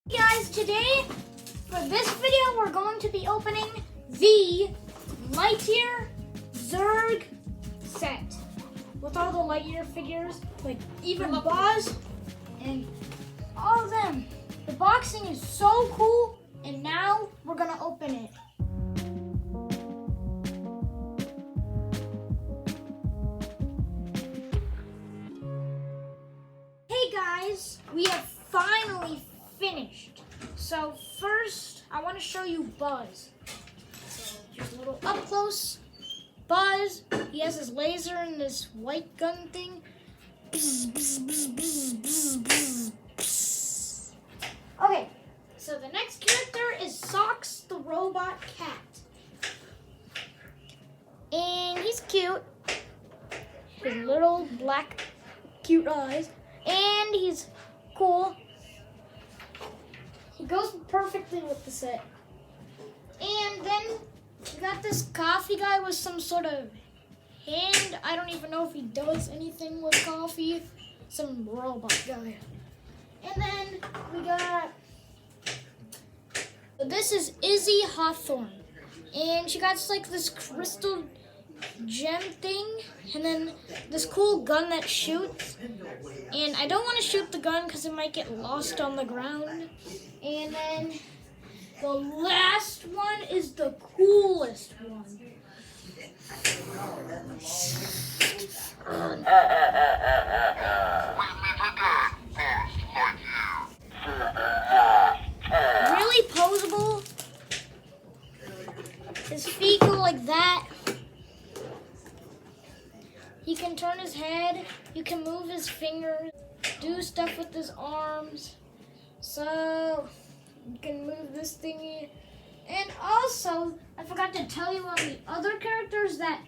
Hey guys, today for this video we're going to be opening the Lightyear Zurg set with all the Lightyear figures, like even Buzz and all of them. The boxing is so cool, and now we're gonna open it. Hey guys, we have finally finished. So first, I want to show you Buzz. So just a little up close. Buzz, he has his laser and this white gun thing. Bzz, bzz, bzz, bzz, bzz, bzz, bzz. Okay, so the next character is Socks the robot cat. And he's cute. His little black cute eyes. And he's cool. He goes perfectly with the set. And then we got this coffee guy with some sort of hand. I don't even know if he does anything with coffee. Some robot guy. And then we got, this is Izzy Hawthorne. And she got like this crystal gem thing. And then this cool gun that shoots. And I don't want to shoot the gun because it might get lost on the ground. And then the last one is the coolest one. Really posable. His feet go like that. He can turn his head. You can move his fingers. Do stuff with his arms. So you can move this thingy. And also, I forgot to tell you on the other characters that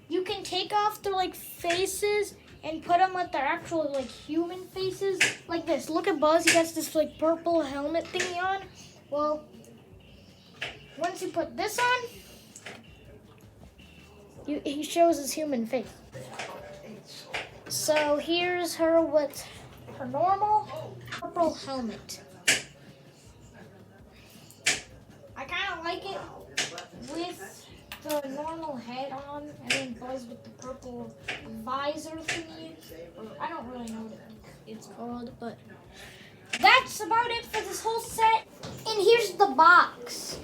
you can take off their like faces and put them with their actual like human faces. Like this. Look at Buzz. He has this like purple helmet thingy on. Well, once you put this on, he shows his human face. So here's her with her normal purple helmet. I kind of like it with the normal head on, and then Buzz with the purple visor thingy. I don't really know what it's called, but that's about it for this whole set. And here's the box.